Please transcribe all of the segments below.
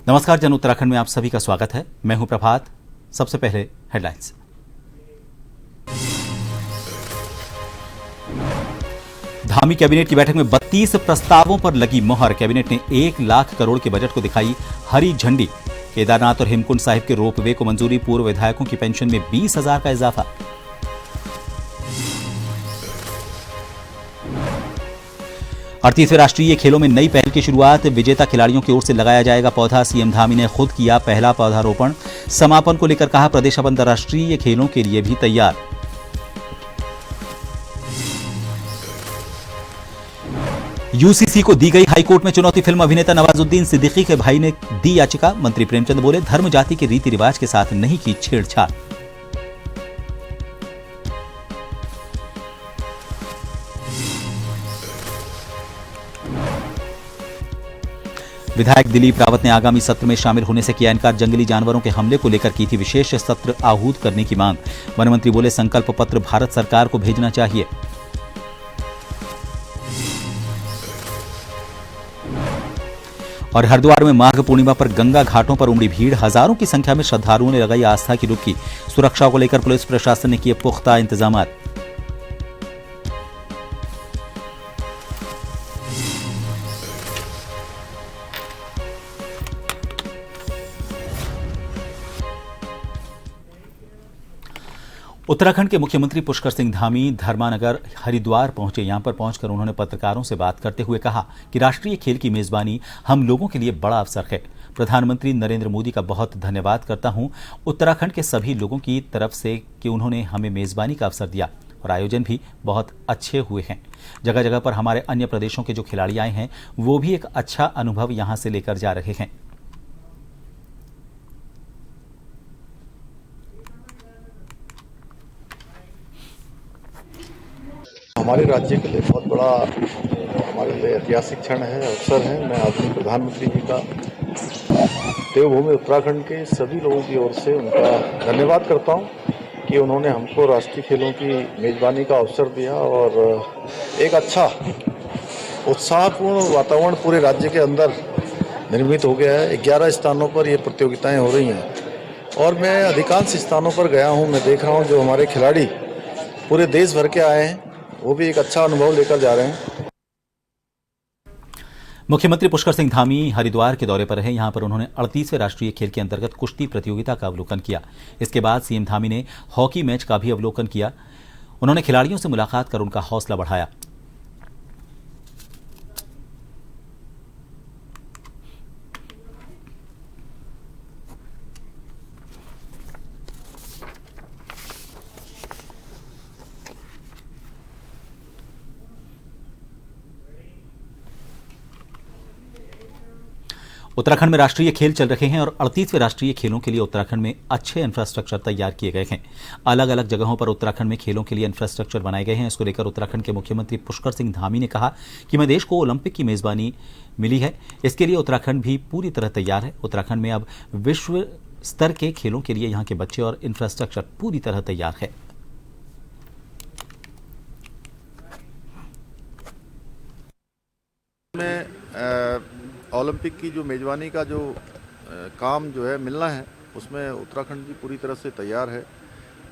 नमस्कार, जन उत्तराखंड में आप सभी का स्वागत है। मैं हूं प्रभात। सबसे पहले हेडलाइंस। धामी कैबिनेट की बैठक में 32 प्रस्तावों पर लगी मोहर। कैबिनेट ने 1 लाख करोड़ के बजट को दिखाई हरी झंडी। केदारनाथ और हेमकुंड साहिब के रोपवे को मंजूरी। पूर्व विधायकों की पेंशन में 20,000 का इजाफा। और 38वें राष्ट्रीय खेलों में नई पहल की शुरुआत। विजेता खिलाड़ियों की ओर से लगाया जाएगा पौधा। सीएम धामी ने खुद किया पहला पौधारोपण। समापन को लेकर कहा, प्रदेश अब अंतर्राष्ट्रीय खेलों के लिए भी तैयार। यूसीसी को दी गई हाईकोर्ट में चुनौती। फिल्म अभिनेता नवाजुद्दीन सिद्दीकी के भाई ने दी याचिका। मंत्री प्रेमचंद बोले, धर्म जाति के रीति रिवाज के साथ नहीं की छेड़छाड़। विधायक दिलीप रावत ने आगामी सत्र में शामिल होने से किया इनकार। जंगली जानवरों के हमले को लेकर की थी विशेष सत्र आहूत करने की मांग। वन मंत्री बोले, संकल्प पत्र भारत सरकार को भेजना चाहिए। और हरिद्वार में माघ पूर्णिमा पर गंगा घाटों पर उमड़ी भीड़। हजारों की संख्या में श्रद्धालुओं ने लगाई आस्था की डुबकी। सुरक्षा को लेकर पुलिस प्रशासन ने किए पुख्ता इंतजाम। उत्तराखंड के मुख्यमंत्री पुष्कर सिंह धामी धर्मानगर हरिद्वार पहुंचे। यहां पर पहुंचकर उन्होंने पत्रकारों से बात करते हुए कहा कि राष्ट्रीय खेल की मेजबानी हम लोगों के लिए बड़ा अवसर है। प्रधानमंत्री नरेंद्र मोदी का बहुत धन्यवाद करता हूं उत्तराखंड के सभी लोगों की तरफ से कि उन्होंने हमें मेजबानी का अवसर दिया और आयोजन भी बहुत अच्छे हुए हैं। जगह जगह पर हमारे अन्य प्रदेशों के जो खिलाड़ी आए हैं वो भी एक अच्छा अनुभव यहां से लेकर जा रहे हैं। हमारे राज्य के लिए बहुत बड़ा हमारे लिए ऐतिहासिक क्षण है, अवसर है। मैं आदरणीय प्रधानमंत्री जी का देवभूमि उत्तराखंड के सभी लोगों की ओर से उनका धन्यवाद करता हूं कि उन्होंने हमको राष्ट्रीय खेलों की मेजबानी का अवसर दिया और एक अच्छा उत्साहपूर्ण वातावरण पूरे राज्य के अंदर निर्मित हो गया है। 11 स्थानों पर ये प्रतियोगिताएं हो रही हैं और मैं अधिकांश स्थानों पर गया हूं। मैं देख रहा हूं जो हमारे खिलाड़ी पूरे देश भर के आए हैं वो भी एक अच्छा अनुभव लेकर जा रहे हैं। मुख्यमंत्री पुष्कर सिंह धामी हरिद्वार के दौरे पर हैं। यहां पर उन्होंने 38वें राष्ट्रीय खेल के अंतर्गत कुश्ती प्रतियोगिता का अवलोकन किया। इसके बाद सीएम धामी ने हॉकी मैच का भी अवलोकन किया। उन्होंने खिलाड़ियों से मुलाकात कर उनका हौसला बढ़ाया। उत्तराखंड में राष्ट्रीय खेल चल रहे हैं और 38वें राष्ट्रीय खेलों के लिए उत्तराखंड में अच्छे इंफ्रास्ट्रक्चर तैयार किए गए हैं। अलग अलग जगहों पर उत्तराखंड में खेलों के लिए इंफ्रास्ट्रक्चर बनाए गए हैं। इसको लेकर उत्तराखंड के मुख्यमंत्री पुष्कर सिंह धामी ने कहा कि मैं देश को ओलंपिक की मेजबानी मिली है, इसके लिए उत्तराखंड भी पूरी तरह तैयार है। उत्तराखंड में अब विश्व स्तर के खेलों के लिए यहाँ के बच्चे और इंफ्रास्ट्रक्चर पूरी तरह तैयार है। ओलंपिक की जो मेजबानी का जो काम जो है मिलना है उसमें उत्तराखंड भी पूरी तरह से तैयार है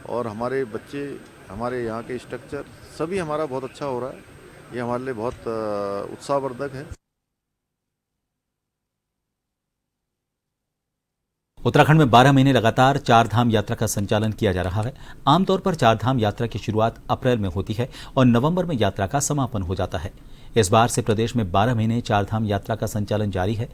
और हमारे बच्चे, हमारे यहाँ के स्ट्रक्चर सभी हमारा बहुत अच्छा हो रहा है। ये हमारे लिए बहुत उत्साहवर्धक है। उत्तराखंड में 12 महीने लगातार 4 धाम यात्रा का संचालन किया जा रहा है। आमतौर पर 4 धाम यात्रा की शुरुआत अप्रैल में होती है और नवंबर में यात्रा का समापन हो जाता है। इस बार से प्रदेश में 12 महीने 4 धाम यात्रा का संचालन जारी है।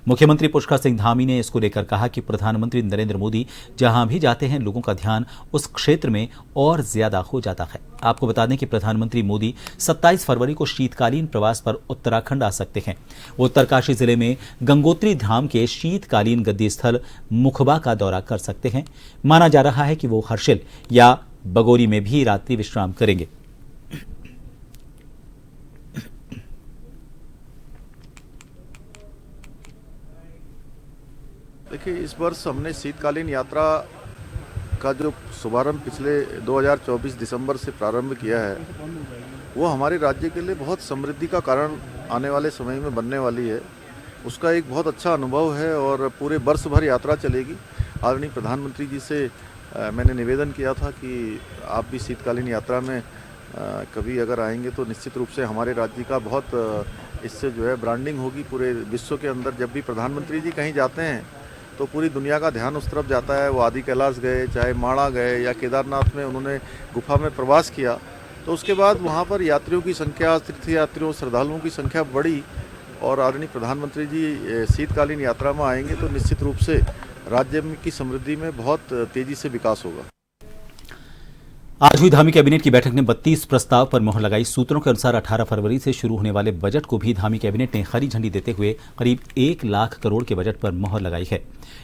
मुख्यमंत्री पुष्कर सिंह धामी ने इसको लेकर कहा कि प्रधानमंत्री नरेंद्र मोदी जहां भी जाते हैं लोगों का ध्यान उस क्षेत्र में और ज्यादा हो जाता है। आपको बता दें कि प्रधानमंत्री मोदी 27 फरवरी को शीतकालीन प्रवास पर उत्तराखंड आ सकते हैं। वो उत्तरकाशी जिले में गंगोत्री धाम के शीतकालीन गद्दी स्थल मुखबा का दौरा कर सकते हैं। माना जा रहा है कि वो हर्षिल या बगोरी में भी रात्रि विश्राम करेंगे। देखिए, इस वर्ष हमने शीतकालीन यात्रा का जो शुभारंभ पिछले 2024 दिसंबर से प्रारंभ किया है वो हमारे राज्य के लिए बहुत समृद्धि का कारण आने वाले समय में बनने वाली है। उसका एक बहुत अच्छा अनुभव है और पूरे वर्ष भर यात्रा चलेगी। आदरणीय प्रधानमंत्री जी से मैंने निवेदन किया था कि आप भी शीतकालीन यात्रा में कभी अगर आएंगे तो निश्चित रूप से हमारे राज्य का बहुत इससे जो है ब्रांडिंग होगी पूरे विश्व के अंदर। जब भी प्रधानमंत्री जी कहीं जाते हैं तो पूरी दुनिया का ध्यान उस तरफ जाता है। वो आदि कैलाश गए, चाहे माणा गए या केदारनाथ में उन्होंने गुफा में प्रवास किया, तो उसके बाद वहाँ पर यात्रियों की संख्या, तीर्थयात्रियों, श्रद्धालुओं की संख्या बढ़ी। और आदरणीय प्रधानमंत्री जी शीतकालीन यात्रा में आएंगे तो निश्चित रूप से राज्य की समृद्धि में बहुत तेजी से विकास होगा। आज हुई धामी कैबिनेट की बैठक ने 32 प्रस्ताव पर मोहर लगाई। सूत्रों के अनुसार 18 फरवरी से शुरू होने वाले बजट को भी धामी कैबिनेट ने हरी झंडी देते हुए करीब 1 लाख करोड़ के बजट पर मोहर लगाई है।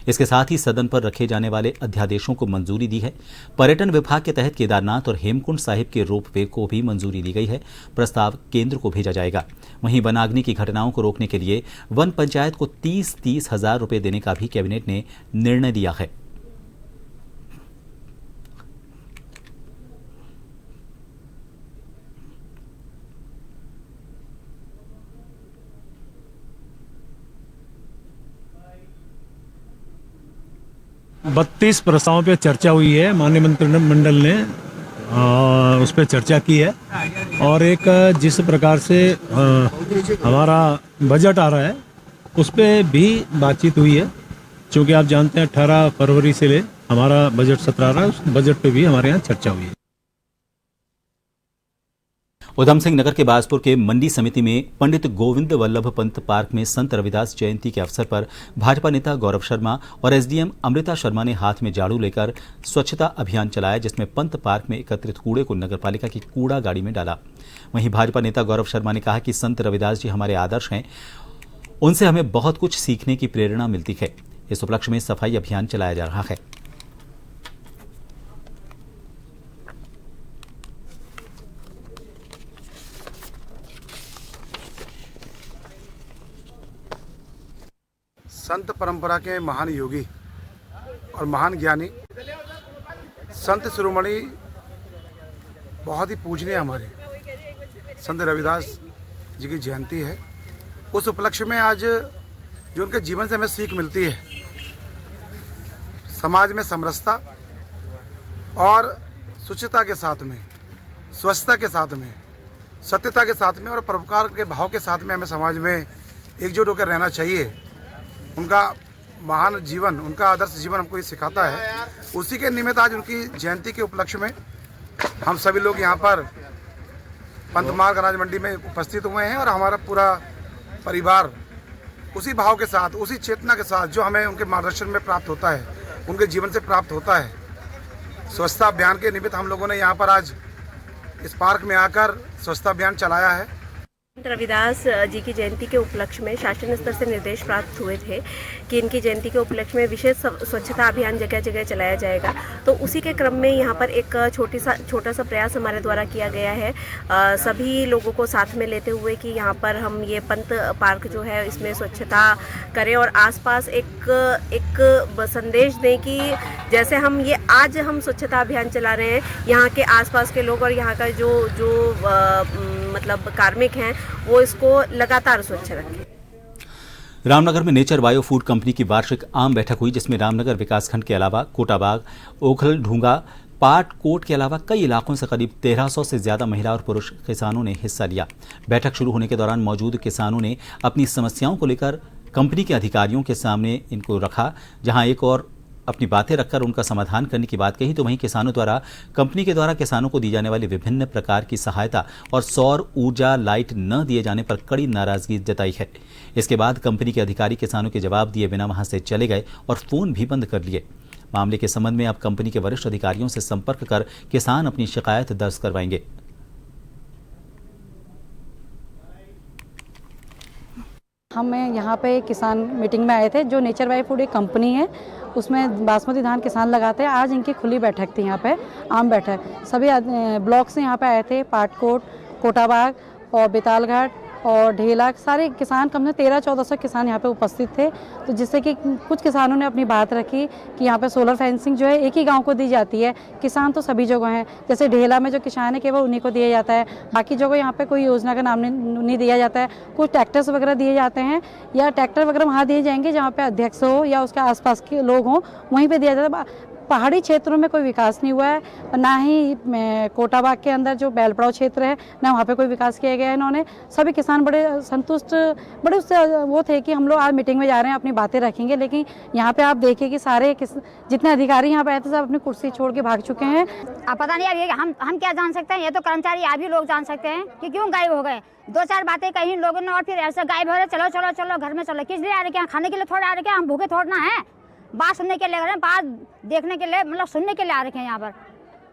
इसके साथ ही सदन पर रखे जाने वाले अध्यादेशों को मंजूरी दी है। पर्यटन विभाग के तहत केदारनाथ और हेमकुंड साहिब के रोपवे को भी मंजूरी दी गई है। प्रस्ताव केंद्र को भेजा जाएगा। वहीं वनाग्नि की घटनाओं को रोकने के लिए वन पंचायत को 30-30 हजार रुपए देने का भी कैबिनेट ने निर्णय लिया है। बत्तीस प्रस्तावों पे चर्चा हुई है। माननीय मंत्रिमंडल ने उस पर चर्चा की है और एक जिस प्रकार से हमारा बजट आ रहा है उस पर भी बातचीत हुई है। क्योंकि आप जानते हैं 18 फरवरी से ले हमारा बजट सत्र आ रहा है, उस बजट पे भी हमारे यहाँ चर्चा हुई है। उधम सिंह नगर के बाजपुर के मंडी समिति में पंडित गोविंद वल्लभ पंत पार्क में संत रविदास जयंती के अवसर पर भाजपा नेता गौरव शर्मा और एसडीएम अमृता शर्मा ने हाथ में झाड़ू लेकर स्वच्छता अभियान चलाया, जिसमें पंत पार्क में एकत्रित कूड़े को नगरपालिका की कूड़ा गाड़ी में डाला। वहीं भाजपा नेता गौरव शर्मा ने कहा कि संत रविदास जी हमारे आदर्श हैं, उनसे हमें बहुत कुछ सीखने की प्रेरणा मिलती है। इस उपलक्ष्य में सफाई अभियान चलाया जा रहा है। संत परंपरा के महान योगी और महान ज्ञानी संत शिरोमणि बहुत ही पूजनीय हमारे संत रविदास जी की जयंती है। उस उपलक्ष्य में आज जो उनके जीवन से हमें सीख मिलती है, समाज में समरसता और शुचिता के साथ में, स्वच्छता के साथ में, सत्यता के साथ में और परोपकार के भाव के साथ में हमें समाज में एकजुट होकर रहना चाहिए। उनका महान जीवन, उनका आदर्श जीवन हमको ये सिखाता है। उसी के निमित्त आज उनकी जयंती के उपलक्ष्य में हम सभी लोग यहाँ पर पंत मार्ग अनाज मंडी में उपस्थित हुए हैं और हमारा पूरा परिवार उसी भाव के साथ, उसी चेतना के साथ जो हमें उनके मार्गदर्शन में प्राप्त होता है, उनके जीवन से प्राप्त होता है, स्वच्छता अभियान के निमित्त हम लोगों ने यहाँ पर आज इस पार्क में आकर स्वच्छता अभियान चलाया है। रविदास जी की जयंती के उपलक्ष्य में शासन स्तर से निर्देश प्राप्त हुए थे कि इनकी जयंती के उपलक्ष्य में विशेष स्वच्छता अभियान जगह जगह चलाया जाएगा। तो उसी के क्रम में यहाँ पर एक छोटा सा प्रयास हमारे द्वारा किया गया है, सभी लोगों को साथ में लेते हुए कि यहाँ पर हम ये पंत पार्क जो है इसमें स्वच्छता करें और आसपास एक संदेश दें कि जैसे हम ये आज हम स्वच्छता अभियान चला रहे हैं, यहाँ के आसपास के लोग और यहाँ का जो मतलब कार्मिक हैं वो इसको लगातार स्वच्छ रखें। रामनगर में नेचर बायो फूड कंपनी की वार्षिक आम बैठक हुई, जिसमें रामनगर विकासखंड के अलावा कोटाबाग, ओखल ढूंगा, पाट कोट के अलावा कई इलाकों से करीब 1300 से ज्यादा महिला और पुरुष किसानों ने हिस्सा लिया। बैठक शुरू होने के दौरान मौजूद किसानों ने अपनी समस्याओं को लेकर कंपनी के अधिकारियों के सामने इनको रखा। जहां एक और अपनी बातें रखकर उनका समाधान करने की बात कही, तो वहीं किसानों द्वारा कंपनी के द्वारा किसानों को दी जाने वाली विभिन्न प्रकार की सहायता और सौर ऊर्जा लाइट न दिए जाने पर कड़ी नाराजगी जताई है। इसके बाद कंपनी के अधिकारी किसानों के जवाब दिए बिना वहां से चले गए और फोन भी बंद कर लिए। मामले के संबंध में अब कंपनी के वरिष्ठ अधिकारियों से संपर्क कर किसान अपनी शिकायत दर्ज करवाएंगे। हम यहाँ पे किसान मीटिंग में आए थे। जो नेचर बायो फूड एक कंपनी है, उसमें बासमती धान किसान लगाते हैं। आज इनकी खुली बैठक थी यहाँ पे, आम बैठक। सभी ब्लॉक से यहाँ पे आए थे, पाटकोट, कोटाबाग और बेतालघाट और ढेला सारे किसान कम से 1300-1400 किसान यहाँ पे उपस्थित थे। तो जिससे कि कुछ किसानों ने अपनी बात रखी कि यहाँ पे सोलर फेंसिंग जो है एक ही गांव को दी जाती है, किसान तो सभी जगह हैं। जैसे ढेला में जो किसान है केवल उन्हीं को दिया जाता है, बाकी जगह यहाँ पे कोई योजना का नाम नहीं दिया जाता है। कुछ ट्रैक्टर्स वगैरह दिए जाते हैं या ट्रैक्टर वगैरह वहाँ दिए जाएंगे जहाँ पे अध्यक्ष हो या उसके आसपास के लोग हों, वहीं पे दिया जाता है। पहाड़ी क्षेत्रों में कोई विकास नहीं हुआ है, ना ही कोटाबाग के अंदर जो बैलपड़ाव क्षेत्र है ना वहाँ पे कोई विकास किया गया है। इन्होंने सभी किसान बड़े संतुष्ट, बड़े उससे वो थे कि हम लोग आज मीटिंग में जा रहे हैं, अपनी बातें रखेंगे। लेकिन यहाँ पे आप देखिए कि सारे जितने अधिकारी यहाँ पे आए थे सब अपनी कुर्सी छोड़ के भाग चुके हैं। अब पता नहीं, अब ये हम क्या जान सकते हैं, ये तो कर्मचारी आप ही लोग जान सकते हैं कि क्यों गायब हो गए। 2-4 बातें कही लोगों ने और फिर ऐसे गायब हो रहे, चलो चलो चलो घर में चलो। किस लिए आ रहे हैं? खाने के लिए थोड़ा आ रहे हैं, हम भूखे थोड़ना है, बात सुनने के लिए आ रहे हैं, बात देखने के लिए मतलब सुनने के लिए आ रखे हैं यहाँ पर।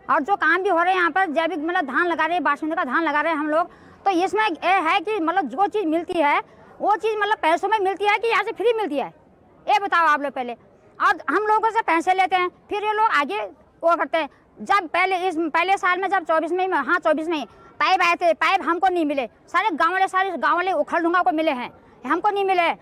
और जो काम भी हो रहे हैं यहाँ पर, जैविक मतलब धान लगा रहे हैं, बासमती का धान लगा रहे हैं हम लोग। तो इसमें ये है कि मतलब जो चीज़ मिलती है वो चीज़ मतलब पैसों में मिलती है कि यहाँ से फ्री मिलती है, ये बताओ आप लोग पहले। और हम लोगों से पैसे लेते हैं, फिर ये लोग आगे वो करते हैं। जब पहले साल में जब 24 में, हाँ 24 में पाइप आए थे, पाइप हमको नहीं मिले। सारे गाँव वाले उखड़ ढूंगा को मिले हैं, हमको नहीं मिले।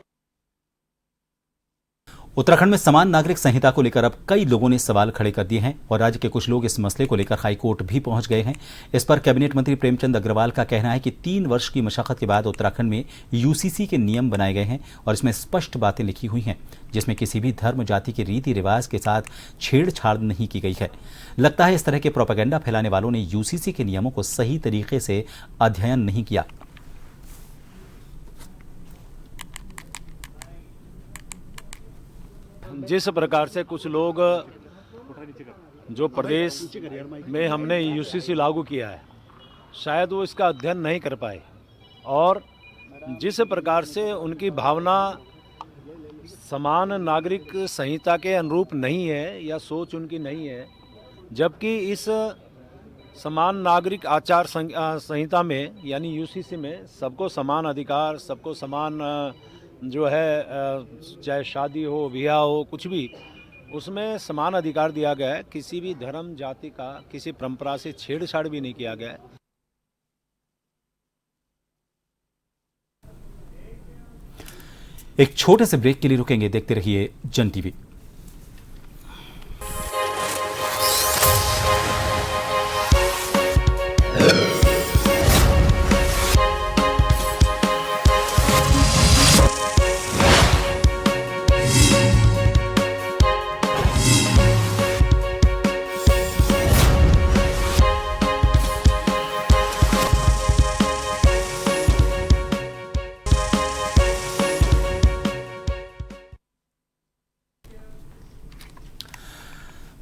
उत्तराखंड में समान नागरिक संहिता को लेकर अब कई लोगों ने सवाल खड़े कर दिए हैं और राज्य के कुछ लोग इस मसले को लेकर हाईकोर्ट भी पहुंच गए हैं। इस पर कैबिनेट मंत्री प्रेमचंद अग्रवाल का कहना है कि 3 वर्ष की मशक्कत के बाद उत्तराखंड में यूसीसी के नियम बनाए गए हैं और इसमें स्पष्ट बातें लिखी हुई हैं जिसमें किसी भी धर्म जाति के रीति रिवाज के साथ छेड़छाड़ नहीं की गई है। लगता है इस तरह के प्रोपेगेंडा फैलाने वालों ने यूसीसी के नियमों को सही तरीके से अध्ययन नहीं किया। जिस प्रकार से कुछ लोग जो प्रदेश में हमने यूसीसी लागू किया है, शायद वो इसका अध्ययन नहीं कर पाए और जिस प्रकार से उनकी भावना समान नागरिक संहिता के अनुरूप नहीं है या सोच उनकी नहीं है, जबकि इस समान नागरिक आचार संहिता में यानी यूसीसी में सबको समान अधिकार, सबको समान जो है चाहे शादी हो, ब्याह हो, कुछ भी उसमें समान अधिकार दिया गया है। किसी भी धर्म जाति का किसी परंपरा से छेड़छाड़ भी नहीं किया गया है। एक छोटे से ब्रेक के लिए रुकेंगे, देखते रहिए जन टीवी।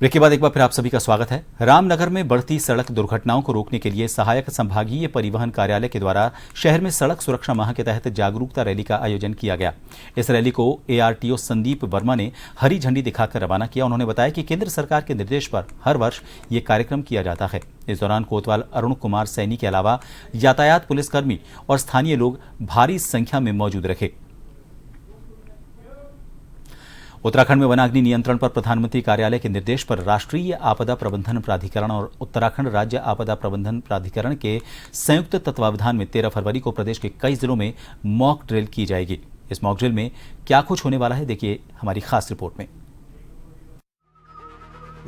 ब्रेक के बाद एक बार फिर आप सभी का स्वागत है। रामनगर में बढ़ती सड़क दुर्घटनाओं को रोकने के लिए सहायक संभागीय परिवहन कार्यालय के द्वारा शहर में सड़क सुरक्षा माह के तहत जागरूकता रैली का आयोजन किया गया। इस रैली को एआरटीओ संदीप वर्मा ने हरी झंडी दिखाकर रवाना किया। उन्होंने बताया कि केंद्र सरकार के निर्देश पर हर वर्ष ये कार्यक्रम किया जाता है। इस दौरान कोतवाल अरुण कुमार सैनी के अलावा यातायात पुलिसकर्मी और स्थानीय लोग भारी संख्या में मौजूद रहे। उत्तराखंड में वनाग्नि नियंत्रण पर प्रधानमंत्री कार्यालय के निर्देश पर राष्ट्रीय आपदा प्रबंधन प्राधिकरण और उत्तराखंड राज्य आपदा प्रबंधन प्राधिकरण के संयुक्त तत्वावधान में 13 फरवरी को प्रदेश के कई जिलों में मॉक ड्रिल की जाएगी। इस मॉक ड्रिल में क्या कुछ होने वाला है, देखिए हमारी खास रिपोर्ट में।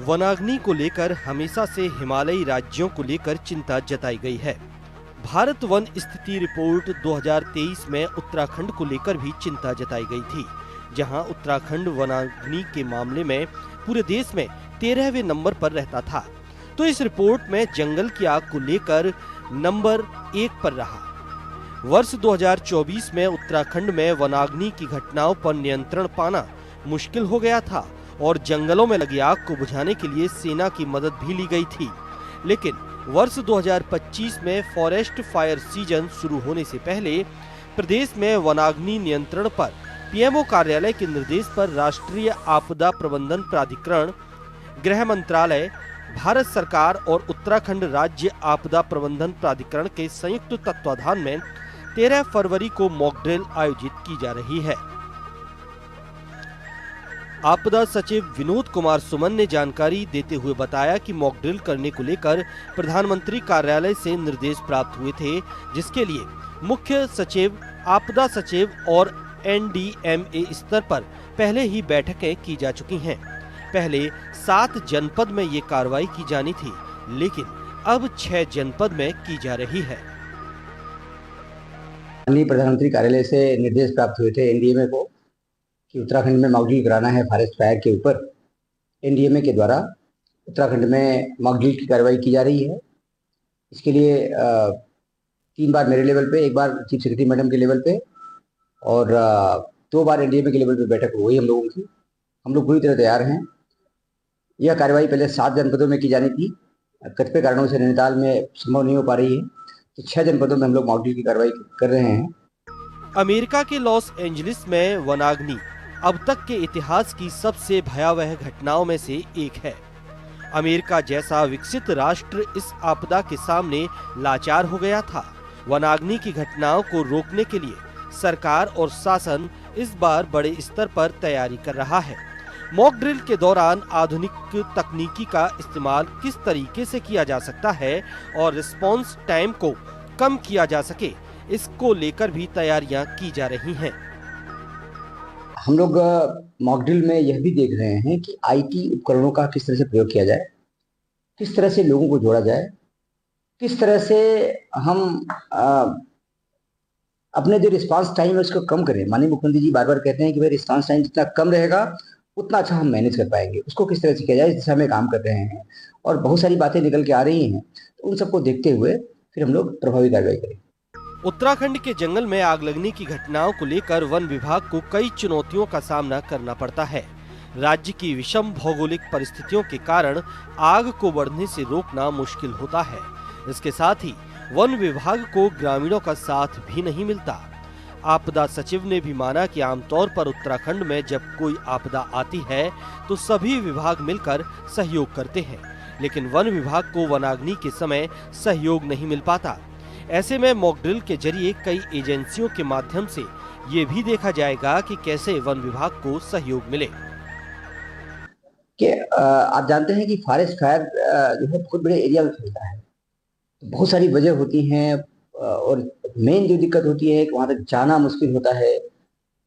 वनाग्नि को लेकर हमेशा से हिमालयी राज्यों को लेकर चिंता जताई गई है। भारत वन स्थिति रिपोर्ट 2023 में उत्तराखंड को लेकर भी चिंता जताई गई थी, जहां उत्तराखंड वनाग्नि के मामले में पूरे देश में 13वें नंबर पर रहता था, तो इस रिपोर्ट में जंगल की आग को लेकर नंबर 1 पर रहा। वर्ष 2024 में उत्तराखंड में वनाग्नि की घटनाओं पर नियंत्रण पाना मुश्किल हो गया था और जंगलों में लगी आग को बुझाने के लिए सेना की मदद भी ली गई थी। लेकिन वर्ष 2025 में फॉरेस्ट फायर सीजन शुरू होने से पहले प्रदेश में वनाग्नि नियंत्रण पर पीएमओ कार्यालय के निर्देश पर राष्ट्रीय आपदा प्रबंधन प्राधिकरण, गृह मंत्रालय, भारत सरकार और उत्तराखंड राज्य आपदा प्रबंधन प्राधिकरण के संयुक्त तत्वाधान में 13 फरवरी को मॉक ड्रिल आयोजित की जा रही है। आपदा सचिव विनोद कुमार सुमन ने जानकारी देते हुए बताया कि मॉक ड्रिल करने को लेकर प्रधानमंत्री कार्यालय से निर्देश प्राप्त हुए थे, जिसके लिए मुख्य सचिव, आपदा सचिव और NDMA स्तर पर पहले ही बैठकें की जा चुकी हैं। पहले 7 जनपद में ये कार्रवाई की जानी थी, लेकिन अब 6 जनपद में की जा रही है। माननीय प्रधानमंत्री कार्यालय से निर्देश प्राप्त हुए थे NDMA को कि उत्तराखंड में मॉक ड्रिल कराना है फॉरेस्ट फायर के ऊपर। NDMA के द्वारा उत्तराखंड में मॉक ड्रिल की कार्रवाई की जा रही है। इसके लिए 3 बार मेरे लेवल पे, 1 बार चीफ सेक्रेटरी मैडम के लेवल पे और 2 बार NDMA के लेवल पे बैठक हो गई हम लोगों की। हम लोग पूरी तरह तैयार हैं। यह कार्रवाई पहले 7 जनपदों में की जानी थी, कतिपय कारणों से नैनीताल में संभव नहीं हो पा रही है, तो 6 जनपदों में हम लोग मॉक ड्रिल की कार्रवाई कर रहे हैं। अमेरिका के लॉस एंजलिस में वनाग्नि अब तक के इतिहास की सबसे भयावह घटनाओं में से एक है। अमेरिका जैसा विकसित राष्ट्र इस आपदा के सामने लाचार हो गया था। वनाग्नि की घटनाओं को रोकने के लिए सरकार और शासन इस बार बड़े स्तर पर तैयारी कर रहा है। मॉक ड्रिल के दौरान आधुनिक तकनीकी का इस्तेमाल किस तरीके से किया जा सकता है और रिस्पॉन्स टाइम को कम किया जा सके, इसको लेकर भी तैयारियां की जा रही हैं। हम लोग मॉक ड्रिल में यह भी देख रहे हैं कि IT उपकरणों का किस तरह से प्रयोग किया जाए, किस तरह से लोगों को जोड़ा जाए, किस तरह से हम अपने जो रिस्पांस टाइम है उसको कम करें। माननीय मुख्यमंत्री जी बार बार कहते हैं कि भाई रिस्पांस टाइम जितना कम रहेगा उतना अच्छा हम मैनेज कर पाएंगे। उसको किस तरह से किया जाए, इस दिशा में काम कर रहे हैं और बहुत सारी बातें निकल के आ रही हैं, तो उन सबको देखते हुए फिर हम लोग प्रभावी कार्रवाई करेंगे। उत्तराखंड के जंगल में आग लगने की घटनाओं को लेकर वन विभाग को कई चुनौतियों का सामना करना पड़ता है। राज्य की विषम भौगोलिक परिस्थितियों के कारण आग को बढ़ने से रोकना मुश्किल होता है। इसके साथ ही वन विभाग को ग्रामीणों का साथ भी नहीं मिलता। आपदा सचिव ने भी माना कि आमतौर पर उत्तराखंड में जब कोई आपदा आती है तो सभी विभाग मिलकर सहयोग करते हैं, लेकिन वन विभाग को वनाग्नि के समय सहयोग नहीं मिल पाता। ऐसे में मॉक ड्रिल के जरिए कई एजेंसियों के माध्यम से ये भी देखा जाएगा कि कैसे वन विभाग को सहयोग मिले। कि आप जानते हैं कि फॉरेस्ट फायर जो है बहुत बड़े एरिया में फैलता है, बहुत सारी वजह होती हैं और मेन जो दिक्कत होती है कि वहाँ तक जाना मुश्किल होता है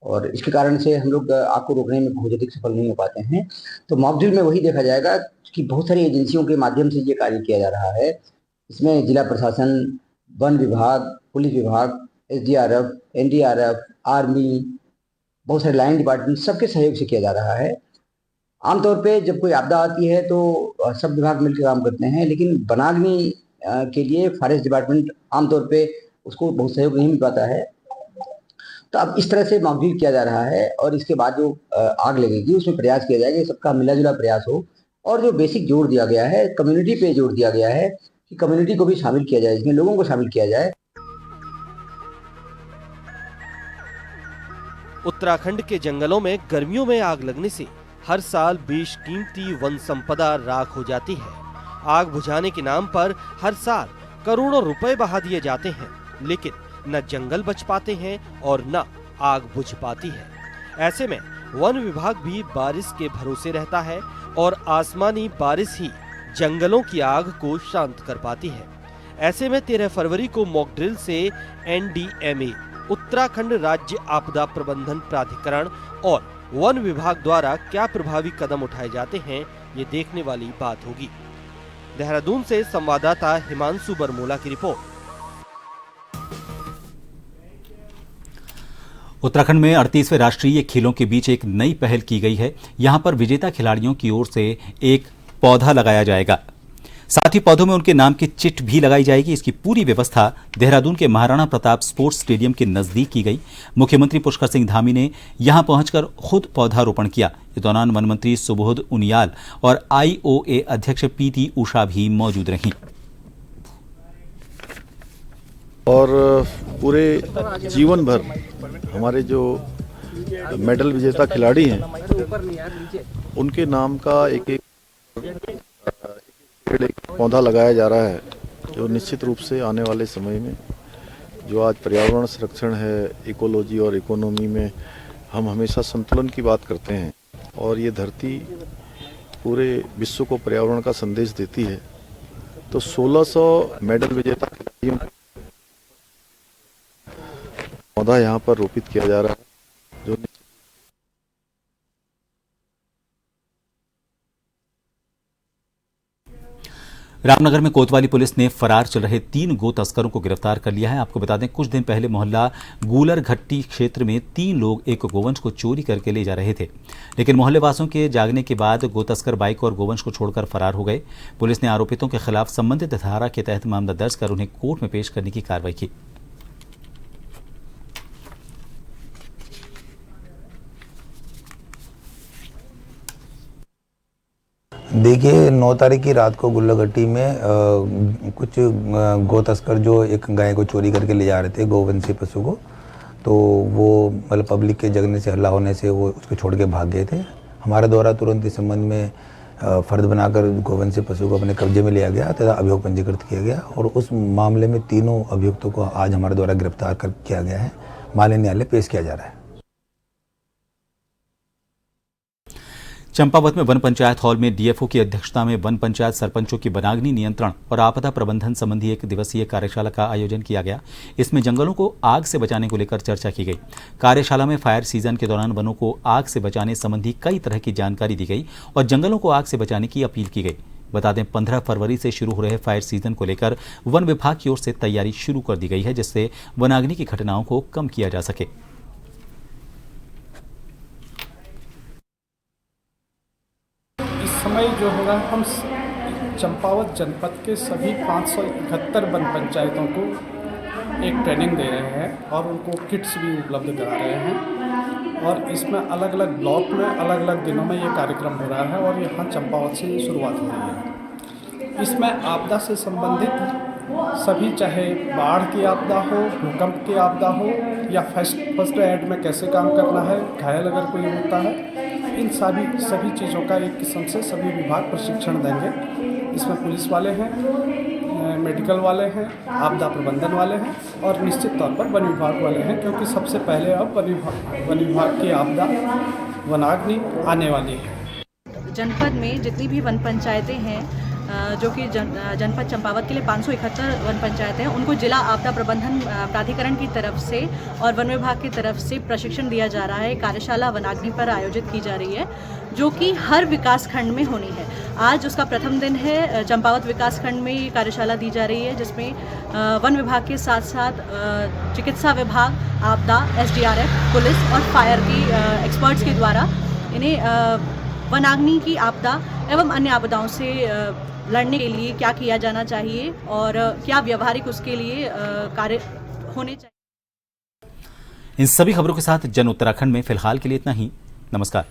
और इसके कारण से हम लोग आग को रोकने में बहुत अधिक सफल नहीं हो पाते हैं। तो मॉक ड्रिल में वही देखा जाएगा कि बहुत सारी एजेंसियों के माध्यम से ये कार्य किया जा रहा है। इसमें जिला प्रशासन, वन विभाग, पुलिस विभाग, SDRF, NDRF, आर्मी, बहुत सारे लाइन डिपार्टमेंट, सबके सहयोग से किया जा रहा है। आमतौर पे जब कोई आपदा आती है तो सब विभाग मिलकर काम करते हैं, लेकिन वनाग्नि के लिए फॉरेस्ट डिपार्टमेंट आमतौर पे उसको बहुत सहयोग नहीं मिल पाता है। तो अब इस तरह से मॉक ड्रिल किया जा रहा है और इसके बाद जो आग लगेगी उसमें प्रयास किया जाएगा, सबका मिला जुला प्रयास हो और जो बेसिक जोर दिया गया है, कम्युनिटी पे जोर दिया गया है कि कम्युनिटी को भी शामिल किया जाए, इसमें लोगों को शामिल किया जाए। उत्तराखंड के जंगलों में गर्मियों में आग लगने से हर साल बेशकीमती वन संपदा राख हो जाती है। आग बुझाने के नाम पर हर साल करोड़ों रुपए बहा दिए जाते हैं, लेकिन न जंगल बच पाते हैं और न आग बुझ पाती है। ऐसे में वन विभाग भी बारिश के भरोसे रहता है और आसमानी बारिश ही जंगलों की आग को शांत कर पाती है। ऐसे में 13 फरवरी को मॉक ड्रिल से NDMA, उत्तराखंड राज्य आपदा प्रबंधन प्राधिकरण और वन विभाग द्वारा क्या प्रभावी कदम उठाए जाते हैं, ये देखने वाली बात होगी। देहरादून से संवाददाता हिमांशु बरमोला की रिपोर्ट। उत्तराखंड में 38वें राष्ट्रीय खेलों के बीच एक नई पहल की गई है। यहां पर विजेता खिलाड़ियों की ओर से एक पौधा लगाया जाएगा, साथ ही पौधों में उनके नाम की चिट भी लगाई जाएगी। इसकी पूरी व्यवस्था देहरादून के महाराणा प्रताप स्पोर्ट्स स्टेडियम के नजदीक की गई। मुख्यमंत्री पुष्कर सिंह धामी ने यहां पहुंचकर खुद पौधारोपण किया। इस दौरान वन मंत्री सुबोध उनियाल और IOA अध्यक्ष PT उषा भी मौजूद रहीं। और पूरे जीवन भर हमारे जो मेडल विजेता खिलाड़ी हैं उनके नाम का एक पौधा लगाया जा रहा है, जो निश्चित रूप से आने वाले समय में जो आज पर्यावरण संरक्षण है, इकोलॉजी और इकोनॉमी में हम हमेशा संतुलन की बात करते हैं, और ये धरती पूरे विश्व को पर्यावरण का संदेश देती है, तो 1600 मेडल विजेता खिलाड़ियों का पौधा यहाँ पर रोपित किया जा रहा है, जो रामनगर में कोतवाली पुलिस ने फरार चल रहे 3 गो तस्करों को गिरफ्तार कर लिया है। आपको बता दें, कुछ दिन पहले मोहल्ला गूलर घट्टी क्षेत्र में 3 लोग एक गोवंश को चोरी करके ले जा रहे थे, लेकिन मोहल्ले वासियों के जागने के बाद गो तस्कर बाइक और गोवंश को छोड़कर फरार हो गए। पुलिस ने आरोपितों के खिलाफ संबंधित धारा के तहत मामला दर्ज कर उन्हें कोर्ट में पेश करने की कार्रवाई की। देखिए, 9 तारीख की रात को गुल्लाघट्टी में कुछ गो तस्कर जो एक गाय को चोरी करके ले जा रहे थे, गोवंशी पशु को, तो वो मतलब पब्लिक के जगने से, हल्ला होने से वो उसको छोड़ के भाग गए थे। हमारे द्वारा तुरंत इस संबंध में फर्द बनाकर गोवंशी पशु को अपने कब्जे में लिया गया तथा अभियोग पंजीकृत किया गया और उस मामले में तीनों अभियुक्तों को आज हमारे द्वारा गिरफ्तार किया गया है, माननीय न्यायालय पेश किया जा रहा है। चंपावत में वन पंचायत हॉल में डीएफओ की अध्यक्षता में वन पंचायत सरपंचों की वनाग्नि नियंत्रण और आपदा प्रबंधन संबंधी 1 दिवसीय कार्यशाला का आयोजन किया गया। इसमें जंगलों को आग से बचाने को लेकर चर्चा की गई। कार्यशाला में फायर सीजन के दौरान वनों को आग से बचाने संबंधी कई तरह की जानकारी दी गई और जंगलों को आग से बचाने की अपील की गई। बता दें, 15 फरवरी से शुरू हो रहे फायर सीजन को लेकर वन विभाग की ओर से तैयारी शुरू कर दी गई है, जिससे वनाग्नि की घटनाओं को कम किया जा सके। समय जो होगा, हम चंपावत जनपद के सभी 571 वन पंचायतों को एक ट्रेनिंग दे रहे हैं और उनको किट्स भी उपलब्ध करा रहे हैं और इसमें अलग अलग ब्लॉक में अलग अलग दिनों में ये कार्यक्रम हो रहा है और यहाँ चंपावत से शुरुआत हो रही है। इसमें आपदा से संबंधित सभी, चाहे बाढ़ की आपदा हो, भूकंप की आपदा हो या फर्स्ट एड में कैसे काम करना है, घायल अगर कोई होता है, इन सभी चीज़ों का एक किस्म से सभी विभाग प्रशिक्षण देंगे। इसमें पुलिस वाले हैं, मेडिकल वाले हैं, आपदा प्रबंधन वाले हैं और निश्चित तौर पर वन विभाग वाले हैं, क्योंकि सबसे पहले अब वन विभाग की आपदा वनाग्नि आने वाली है। जनपद में जितनी भी वन पंचायतें हैं, जो कि जनपद चंपावत के लिए 571 वन पंचायतें हैं, उनको जिला आपदा प्रबंधन प्राधिकरण की तरफ से और वन विभाग की तरफ से प्रशिक्षण दिया जा रहा है। कार्यशाला वनाग्नि पर आयोजित की जा रही है, जो कि हर विकास खंड में होनी है। आज उसका प्रथम दिन है। चंपावत विकास खंड में ये कार्यशाला दी जा रही है, जिसमें वन विभाग के साथ साथ चिकित्सा विभाग, आपदा, SDRF, पुलिस और फायर की एक्सपर्ट्स के द्वारा इन्हें वनाग्नि की आपदा एवं अन्य आपदाओं से लड़ने के लिए क्या किया जाना चाहिए और क्या व्यवहारिक उसके लिए कार्य होने चाहिए। इन सभी खबरों के साथ जन उत्तराखंड में फिलहाल के लिए इतना ही। नमस्कार।